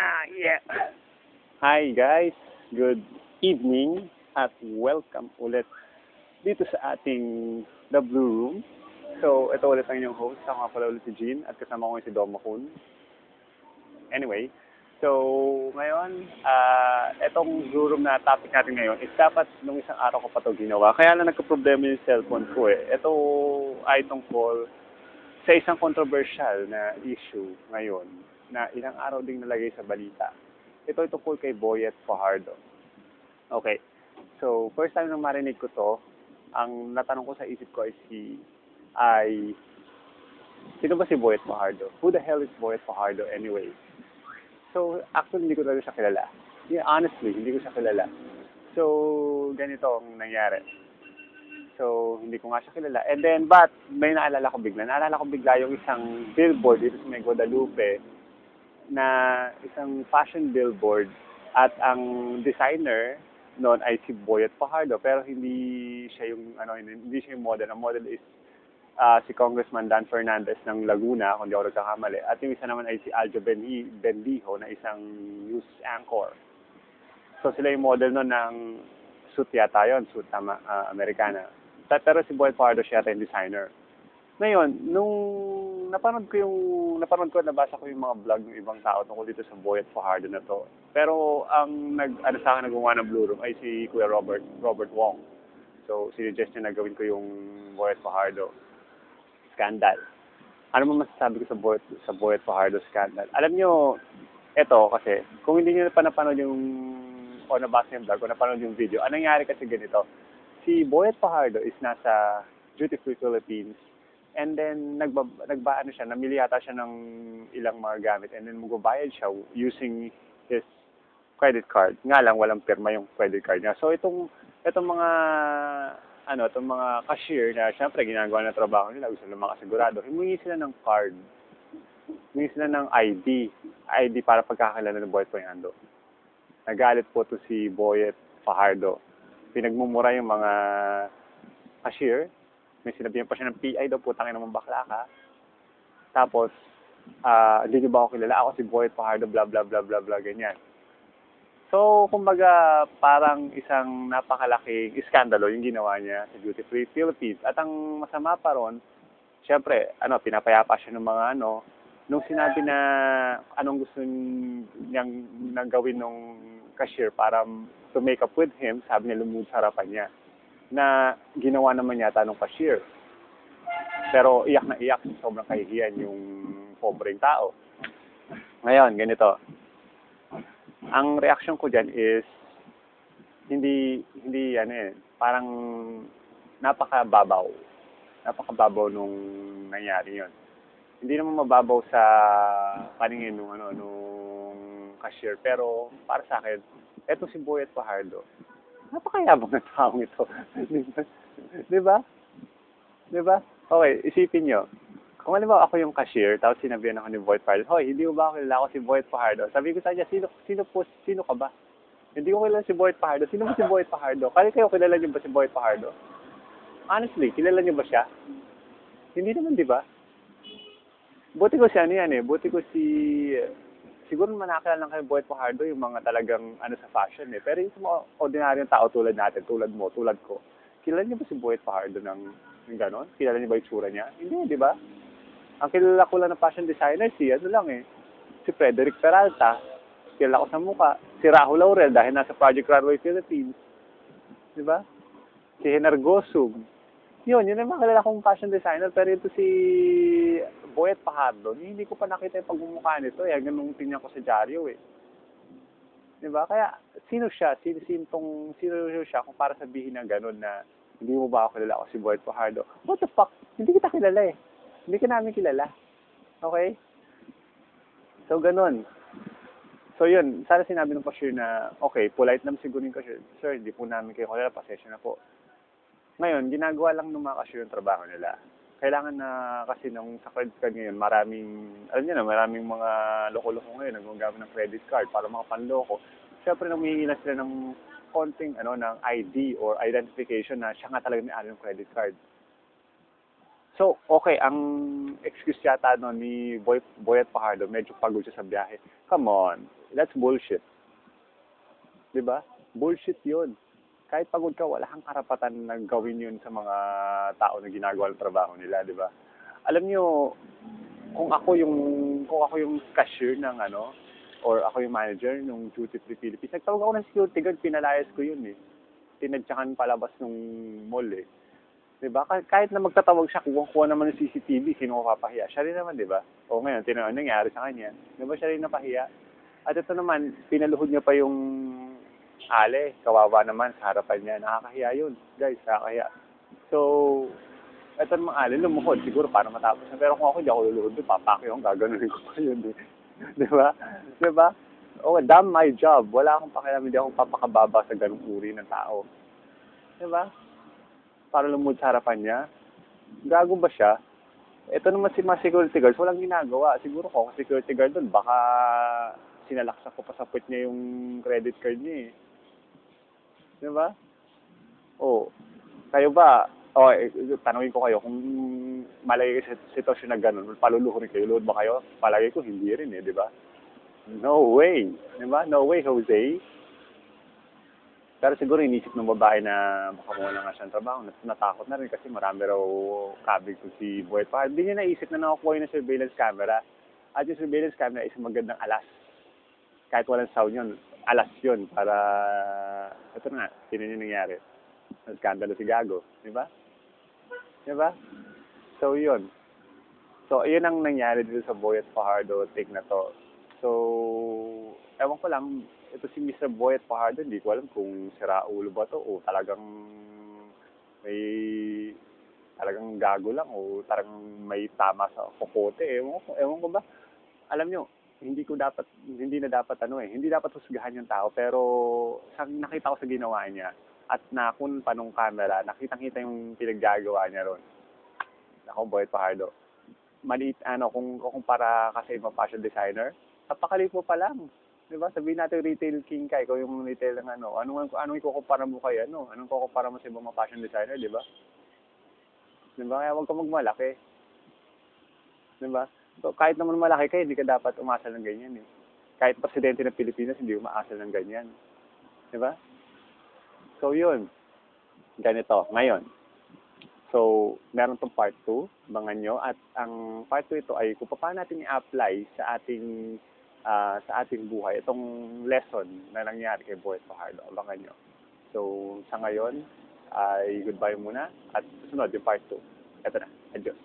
Yeah. Hi guys, good evening at welcome ulit dito sa ating The Blue Room. So, ito ulit ang inyong host. Ako nga pala ulit si Jean at kasama ko si Doma Kun. Anyway, so ngayon, itong Blue Room na topic natin ngayon is dapat nung isang araw ko pa ito ginawa. Kaya lang nagka-problema yung cellphone ko eh. Ito ay tungkol sa isang controversial na issue ngayon na ilang araw ding nalagay sa balita. Ito ay tungkol kay Boyet Fajardo. Okay. So, first time nang marinig ko to, ang natanong ko sa isip ko ay sino ba si Boyet Fajardo? Who the hell is Boyet Fajardo anyway? So, actually, hindi ko talaga siya kilala. Yeah, honestly, hindi ko siya kilala. So, ganito ang nangyari. So, hindi ko nga siya kilala. And then, but, may naalala ko bigla. Naalala ko bigla yung isang billboard dito sa may Guadalupe na isang fashion billboard at ang designer noon ay si Boyet Fajardo pero hindi siya yung hindi siya yung model. Ang model is si Congressman Dan Fernandez ng Laguna, kung di ako nagkakamali. At yung isa naman ay si Aljo Bendijo na isang news anchor. So sila yung model noon ng suit yata yun, suit Americana. Pero si Boyet Fajardo siya yung designer. Ngayon, nung napanood ko at nabasa ko yung mga vlog ng ibang tao tungkol dito sa Boyet Fajardo na to. Pero ang sa akin nagawa ng Blue Room ay si Kuya Robert Wong. So, sinuggest niya na gawin ko yung Boyet Fajardo scandal. Ano mo masasabi ko sa Boyet Fajardo scandal? Alam nyo, eto kasi, kung hindi nyo pa napanood o nabasa yung vlog, o napanood yung video, anong nangyari kasi ganito? Si Boyet Fajardo is nasa Duty Free Philippines. And then, namili yata siya ng ilang mga gamit. And then, magbabayad siya using his credit card. Nga lang, walang pirma yung credit card niya. So, itong mga cashier na, syempre, ginagawa na trabaho nila, gusto nila makasigurado, humingi sila ng card. Humingi sila ng ID para pagkakilala ng Boyet Fajardo. Nagalit po to si Boyet Fajardo. Pinagmumura yung mga cashier. May sinabihan pa siya ng PI daw, putangin naman bakla ka. Tapos, hindi ba ako kilala? Ako si Boyet Fajardo, blah, blah, blah, blah, blah, ganyan. So, kumbaga, parang isang napakalaking iskandalo yung ginawa niya sa Duty Free Philippines. At ang masama pa ron, syempre, pinapayapa siya ng mga nung sinabi na anong gusto niyang gawin nung cashier para to make up with him, sabi niya lumud sa harapan niya na ginawa naman yata ng cashier. Pero iyak na iyak, sobrang kahihiyan yung pobreng tao. Ngayon, ganito. Ang reaction ko dyan is, parang napakababaw. Napakababaw nung nangyari yon. Hindi naman mababaw sa paningin nung cashier. Pero para sa akin, eto si Boyet Fajardo. Napakayabang na taong ito. Di ba? Okay, isipin nyo. Kung halimbawa ako yung cashier, tapos sinabihan ako ni Boyet Fajardo, hoy, hindi mo ba ako kilala? Ako si Boyet Fajardo. Sabi ko sa kanya, sino ka ba? Hindi ko kilala si Boyet Fajardo. Sino ba si Boyet Fajardo? Kayo kilala niyo ba si Boyet Fajardo? Honestly, kilala niyo ba siya? Hindi naman, di ba? Buti ko siguro manakilala lang kay Boyet Fajardo yung mga talagang sa fashion eh. Pero yung mga ordinaryong tao tulad natin, tulad mo, tulad ko, kilala niyo ba si Boyet Fajardo ng gano'n? Kilala niyo ba yung tsura niya? Hindi, di ba? Ang kilala ko lang na fashion designer, si Frederick Peralta. Kilala ko sa mukha. Si Rahul Laurel dahil nasa Project Runway Philippines. Di ba? Si Henar Gosum. Yun ang makilala kong fashion designer. Pero ito si Boyet Fajardo, hindi ko pa nakita yung pagmumukha nito. Hanggang nung tingnan ko sa dyaryo eh. Diba? Kaya, sino siya? Sino siya kung para sabihin na gano'n na hindi mo ba ako kilala ako si Boyet Fajardo? What the fuck? Hindi kita kilala eh. Hindi ka namin kilala. Okay? So, gano'n. So, yun. Sana sinabi ng cashier na, okay, polite naman siguro yung cashier. Sir, hindi po namin kayo kilala. Pasensya na po. Ngayon, ginagawa lang ng mga cashier yung trabaho nila. Kailangan na kasi sa credit card ngayon, maraming mga loko-loko ngayon nagagamit ng credit card para mga panloko. Siyempre, humihingi na sila ng konting ng ID or identification na siya nga talaga may-ari ng credit card. So, okay, ang excuse yata no ni Boyet Fajardo, medyo pagod siya sa biyahe. Come on, that's bullshit. 'Di ba? Bullshit 'yun. Kahit pagod ka, wala kang karapatan na gawin 'yun sa mga tao na ginagawa ng trabaho nila, 'di ba? Alam niyo, kung ako yung cashier ng ano, or ako yung manager ng Duty Free Philippines, nagtawag ako ng security guard, pinalayas ko 'yun eh. Tinadyakan palabas nung mall eh. 'Di ba? Kahit na magtatawag siya, kuha naman ng CCTV, sino ko papahiya? Siya rin naman, 'di ba? O ngayon, ano nangyari sa kanya? 'Di ba siya rin napahiya? At ito naman, pinaluhod niya pa yung ale. Kawawa naman sa harapan niya. Nakakahiya yun. Guys, nakakahiya. So, ito namang ale, lumuhod. Siguro para matapos na. Pero kung ako, hindi ako luluhod doon. Papakyo akong gaganunin ko pa yun. Eh. Di ba? Di ba? Oh, damn my job. Wala akong pakialam. Hindi ako papakababa sa ganung uri ng tao. Di ba? Para lumuhod sa harapan niya. Gago ba siya? Ito naman si mga security guards, walang ginagawa. Siguro ko, security guard doon, baka sinalaksak ko pa sa puwet niya yung credit card niya eh. Di ba? Oh, kayo ba, tanungin ko kayo, kung malagay kayo sa sitwasyon na gano'n, paluluhurin kayo, load ba kayo? Palagay ko, hindi rin eh, di ba? No way. Di ba? No way, Jose. Pero siguro inisip ng babae na baka muna nga siyang trabaho. Natakot na rin kasi marami raw kabig ko si Boy Pa. Hindi niya naisip na nakakuha yun ng surveillance camera. At yung surveillance camera is magandang alas. Kahit walang sound yun, alas yun para... Ito na nga, sino yung nangyari? Skandalo si Gago. Di ba? Di ba? So, yun. So, yun ang nangyari dito sa Boyet Fajardo take na to. So, ewan ko lang, ito si Mr. Boyet Fajardo, hindi ko alam kung sira ulo ba to o talagang may talagang gago lang o talagang may tama sa kokote. Ewan ko ba? Alam nyo, hindi na dapat hindi dapat husgahan yung tao, pero sa nakita ko sa ginawa niya at nakun pa nung camera, nakitang-kita yung pinaggagawa niya ron. Ako, Boyet Fajardo. Maliit, kung para kasi ibang fashion designer, napakalit mo pa lang. Di ba? Sabihin natin retail king ka, ikaw yung retail ng anong ikukumpara mo kay anong kukumpara mo sa ibang mga fashion designer, di ba? Di ba? Kaya huwag ka magmalaki. Di ba? So, kahit naman malaki ka, hindi ka dapat umasa ng ganyan eh. Kahit presidente ng Pilipinas, hindi umaasa ng ganyan. Di ba? So, yun. Ganito. Ngayon. So, meron tong part 2, abangan nyo. At ang part 2 ito ay kung paano natin i-apply sa ating buhay. Itong lesson na nangyari kay Boyet Fajardo. Abangan nyo. So, sa ngayon, ay goodbye muna. At susunod yung part 2. Ito na. Adios.